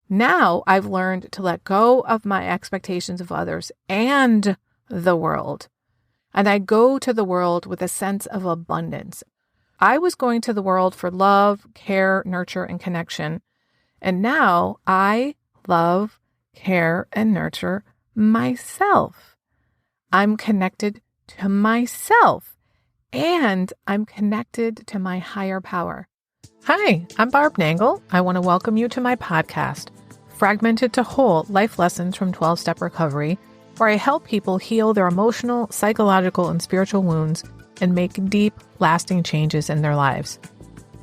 Now I've learned to let go of my expectations of others and the world. And I go to the world with a sense of abundance. I was going to the world for love, care, nurture, and connection. And now I love, care, and nurture myself. I'm connected to myself, and I'm connected to my higher power. Hi, I'm Barb Nangle. I want to welcome you to my podcast, Fragmented to Whole Life Lessons from 12-Step Recovery, where I help people heal their emotional, psychological, and spiritual wounds and make deep, lasting changes in their lives.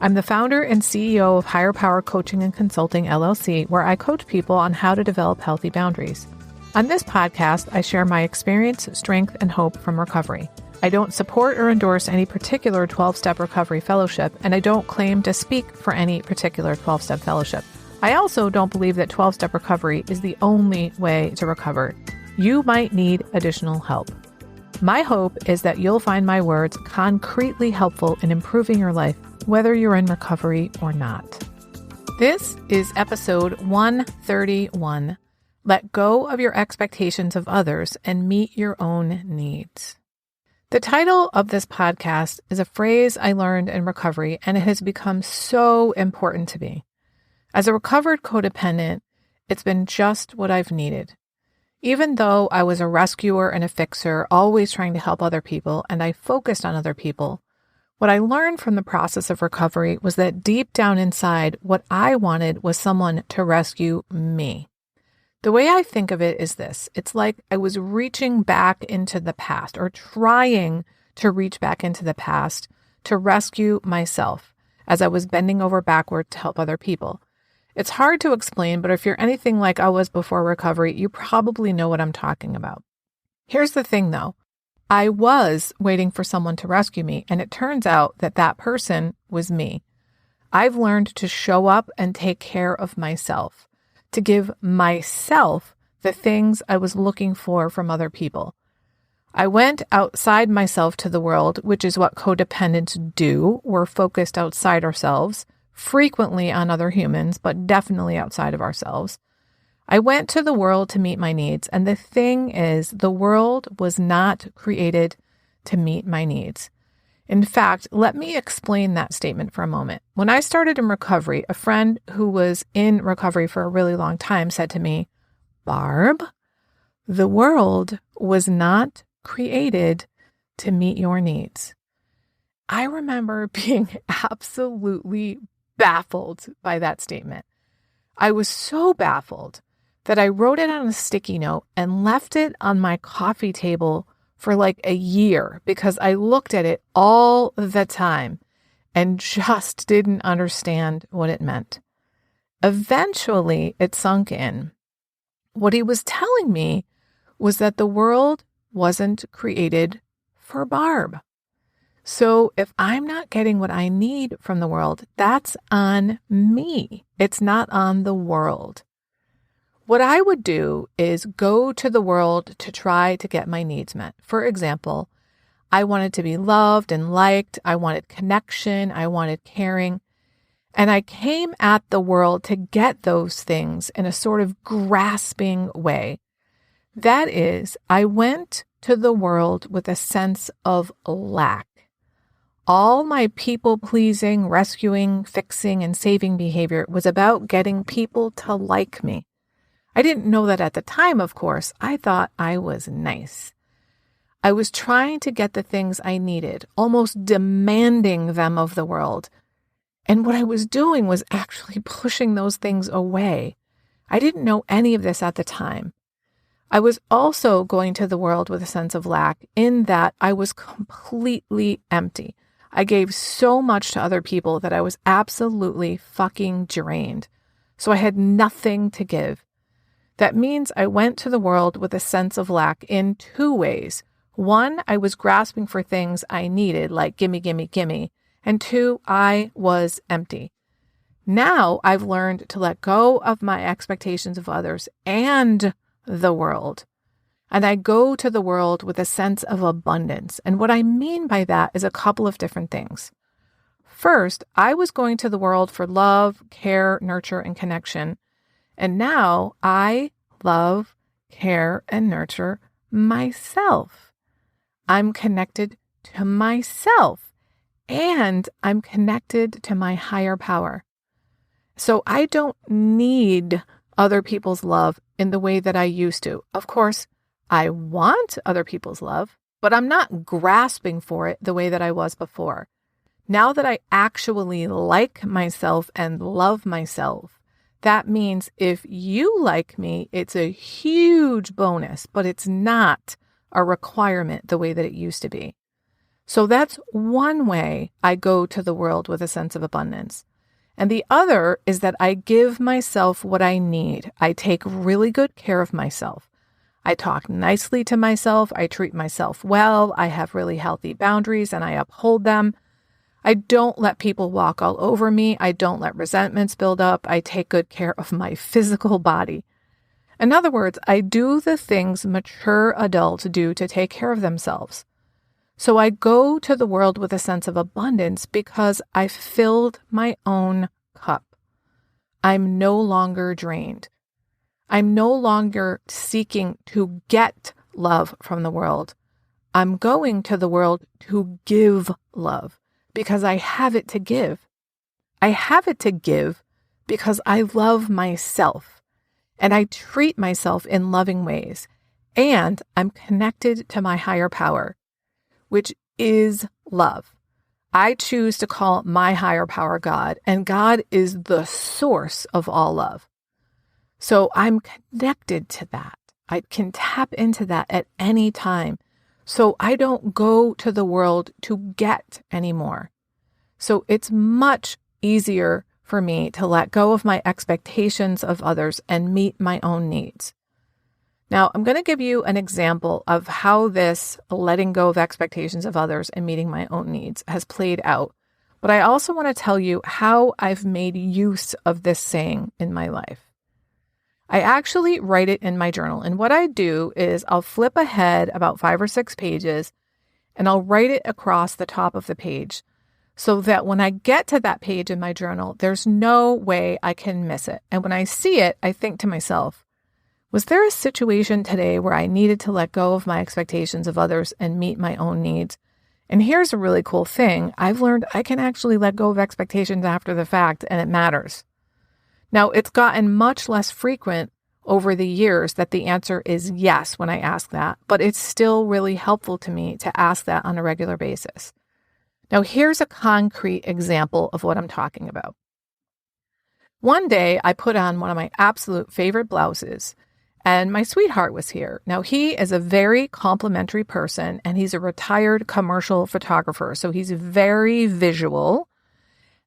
I'm the founder and CEO of Higher Power Coaching and Consulting, LLC, where I coach people on how to develop healthy boundaries. On this podcast, I share my experience, strength, and hope from recovery. I don't support or endorse any particular 12-step recovery fellowship, and I don't claim to speak for any particular 12-step fellowship. I also don't believe that 12-step recovery is the only way to recover. You might need additional help. My hope is that you'll find my words concretely helpful in improving your life, whether you're in recovery or not. This is episode 131. Let go of your expectations of others and meet your own needs. The title of this podcast is a phrase I learned in recovery, and it has become so important to me. As a recovered codependent, it's been just what I've needed. Even though I was a rescuer and a fixer, always trying to help other people, and I focused on other people, what I learned from the process of recovery was that deep down inside, what I wanted was someone to rescue me. The way I think of it is this. It's like I was reaching back into the past, or trying to reach back into the past to rescue myself as I was bending over backward to help other people. It's hard to explain, but if you're anything like I was before recovery, you probably know what I'm talking about. Here's the thing though. I was waiting for someone to rescue me, and it turns out that that person was me. I've learned to show up and take care of myself, to give myself the things I was looking for from other people. I went outside myself to the world, which is what codependents do. We're focused outside ourselves, frequently on other humans, but definitely outside of ourselves. I went to the world to meet my needs, and the thing is, the world was not created to meet my needs. In fact, let me explain that statement for a moment. When I started in recovery, a friend who was in recovery for a really long time said to me, "Barb, the world was not created to meet your needs." I remember being absolutely baffled by that statement. I was so baffled that I wrote it on a sticky note and left it on my coffee table for like a year because I looked at it all the time and just didn't understand what it meant. Eventually, it sunk in. What he was telling me was that the world wasn't created for Barb. So if I'm not getting what I need from the world, that's on me. It's not on the world. What I would do is go to the world to try to get my needs met. For example, I wanted to be loved and liked. I wanted connection. I wanted caring. And I came at the world to get those things in a sort of grasping way. That is, I went to the world with a sense of lack. All my people-pleasing, rescuing, fixing, and saving behavior was about getting people to like me. I didn't know that at the time, of course. I thought I was nice. I was trying to get the things I needed, almost demanding them of the world. And what I was doing was actually pushing those things away. I didn't know any of this at the time. I was also going to the world with a sense of lack in that I was completely empty. I gave so much to other people that I was absolutely fucking drained. So I had nothing to give. That means I went to the world with a sense of lack in two ways. One, I was grasping for things I needed, like gimme, gimme, gimme. And two, I was empty. Now I've learned to let go of my expectations of others and the world. And I go to the world with a sense of abundance. And what I mean by that is a couple of different things. First, I was going to the world for love, care, nurture, and connection. And now I love, care, and nurture myself. I'm connected to myself, and I'm connected to my higher power. So I don't need other people's love in the way that I used to. Of course, I want other people's love, but I'm not grasping for it the way that I was before. Now that I actually like myself and love myself, that means if you like me, it's a huge bonus, but it's not a requirement the way that it used to be. So that's one way I go to the world with a sense of abundance. And the other is that I give myself what I need. I take really good care of myself. I talk nicely to myself. I treat myself well. I have really healthy boundaries and I uphold them. I don't let people walk all over me. I don't let resentments build up. I take good care of my physical body. In other words, I do the things mature adults do to take care of themselves. So I go to the world with a sense of abundance because I've filled my own cup. I'm no longer drained. I'm no longer seeking to get love from the world. I'm going to the world to give love because I have it to give. I have it to give because I love myself and I treat myself in loving ways, and I'm connected to my higher power, which is love. I choose to call my higher power God, and God is the source of all love. So I'm connected to that. I can tap into that at any time. So I don't go to the world to get anymore. So it's much easier for me to let go of my expectations of others and meet my own needs. Now, I'm going to give you an example of how this letting go of expectations of others and meeting my own needs has played out. But I also want to tell you how I've made use of this saying in my life. I actually write it in my journal. And what I do is I'll flip ahead about 5 or 6 pages and I'll write it across the top of the page so that when I get to that page in my journal, there's no way I can miss it. And when I see it, I think to myself, was there a situation today where I needed to let go of my expectations of others and meet my own needs? And here's a really cool thing. I've learned I can actually let go of expectations after the fact, and it matters. Now, it's gotten much less frequent over the years that the answer is yes when I ask that, but it's still really helpful to me to ask that on a regular basis. Now, here's a concrete example of what I'm talking about. One day, I put on one of my absolute favorite blouses, and my sweetheart was here. Now, he is a very complimentary person, and he's a retired commercial photographer, so he's very visual,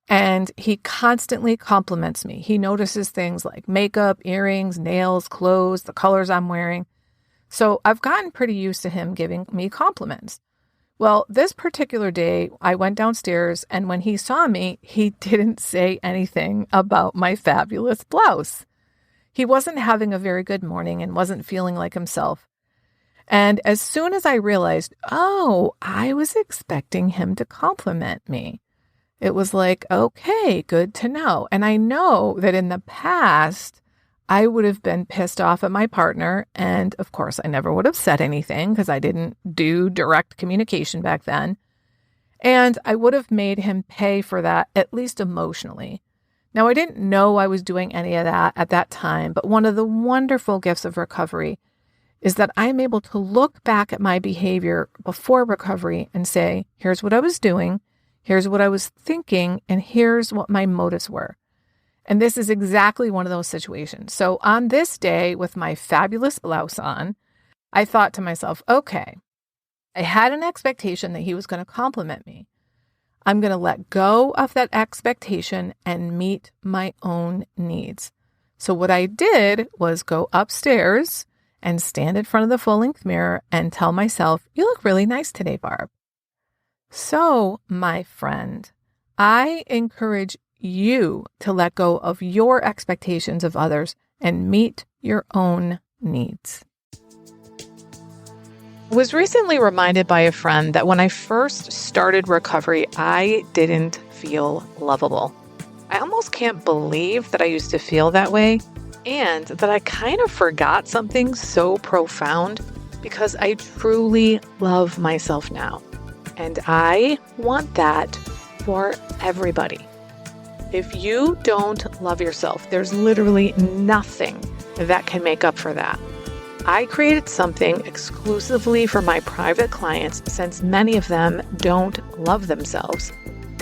and he constantly compliments me. He notices things like makeup, earrings, nails, clothes, the colors I'm wearing. So I've gotten pretty used to him giving me compliments. Well, this particular day, I went downstairs, and when he saw me, he didn't say anything about my fabulous blouse. He wasn't having a very good morning and wasn't feeling like himself. And as soon as I realized, I was expecting him to compliment me, it was like, okay, good to know. And I know that in the past, I would have been pissed off at my partner. And of course, I never would have said anything because I didn't do direct communication back then. And I would have made him pay for that, at least emotionally. Now, I didn't know I was doing any of that at that time, but one of the wonderful gifts of recovery is that I'm able to look back at my behavior before recovery and say, here's what I was doing, here's what I was thinking, and here's what my motives were. And this is exactly one of those situations. So on this day with my fabulous blouse on, I thought to myself, okay, I had an expectation that he was going to compliment me. I'm going to let go of that expectation and meet my own needs. So what I did was go upstairs and stand in front of the full-length mirror and tell myself, you look really nice today, Barb. So, my friend, I encourage you to let go of your expectations of others and meet your own needs. I was recently reminded by a friend that when I first started recovery, I didn't feel lovable. I almost can't believe that I used to feel that way. and that I kind of forgot something so profound because I truly love myself now. And I want that for everybody. If you don't love yourself, there's literally nothing that can make up for that. I created something exclusively for my private clients since many of them don't love themselves.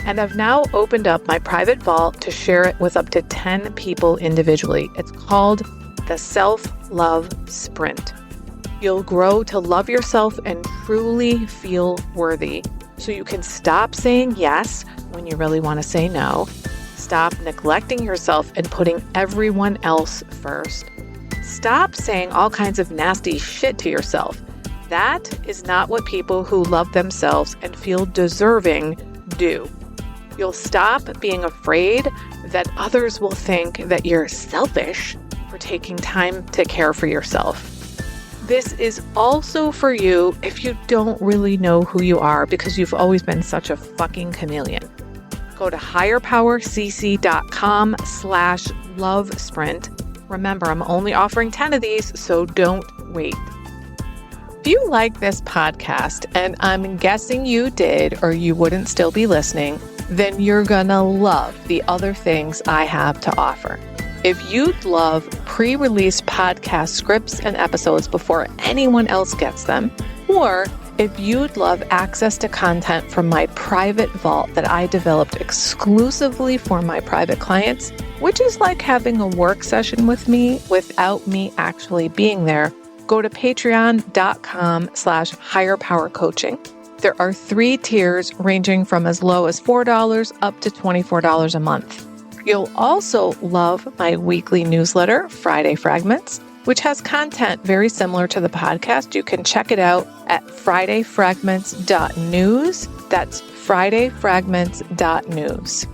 And I've now opened up my private vault to share it with up to 10 people individually. It's called the Self-Love Sprint. You'll grow to love yourself and truly feel worthy so you can stop saying yes when you really want to say no, stop neglecting yourself and putting everyone else first, stop saying all kinds of nasty shit to yourself. That is not what people who love themselves and feel deserving do. You'll stop being afraid that others will think that you're selfish for taking time to care for yourself. This is also for you if you don't really know who you are because you've always been such a fucking chameleon. Go to higherpowercc.com/love sprint. Remember, I'm only offering 10 of these, so don't wait. If you like this podcast, and I'm guessing you did or you wouldn't still be listening, then you're gonna love the other things I have to offer. If you'd love pre-release podcast scripts and episodes before anyone else gets them, or if you'd love access to content from my private vault that I developed exclusively for my private clients, which is like having a work session with me without me actually being there, go to patreon.com/higherpowercoaching. There are 3 tiers ranging from as low as $4 up to $24 a month. You'll also love my weekly newsletter, Friday Fragments, which has content very similar to the podcast. You can check it out at fridayfragments.news. That's fridayfragments.news.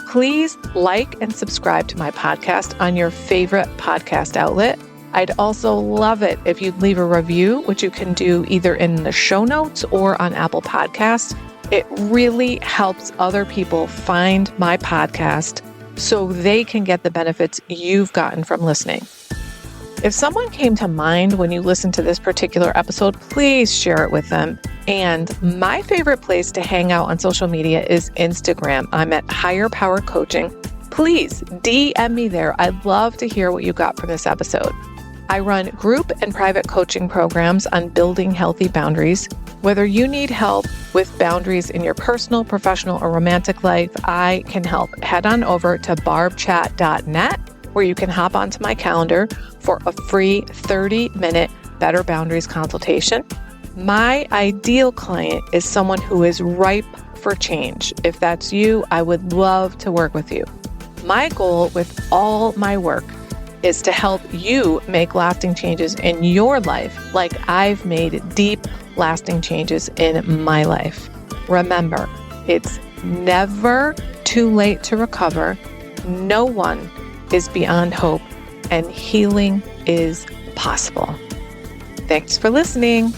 Please like and subscribe to my podcast on your favorite podcast outlet. I'd also love it if you'd leave a review, which you can do either in the show notes or on Apple Podcasts. It really helps other people find my podcast so they can get the benefits you've gotten from listening. If someone came to mind when you listen to this particular episode, please share it with them. And my favorite place to hang out on social media is Instagram. I'm at Higher Power Coaching. Please DM me there. I'd love to hear what you got from this episode. I run group and private coaching programs on building healthy boundaries. Whether you need help with boundaries in your personal, professional, or romantic life, I can help. Head on over to barbchat.net, where you can hop onto my calendar for a free 30-minute Better Boundaries consultation. My ideal client is someone who is ripe for change. If that's you, I would love to work with you. My goal with all my work is to help you make lasting changes in your life like I've made deep, lasting changes in my life. Remember, it's never too late to recover. No one is beyond hope, and healing is possible. Thanks for listening.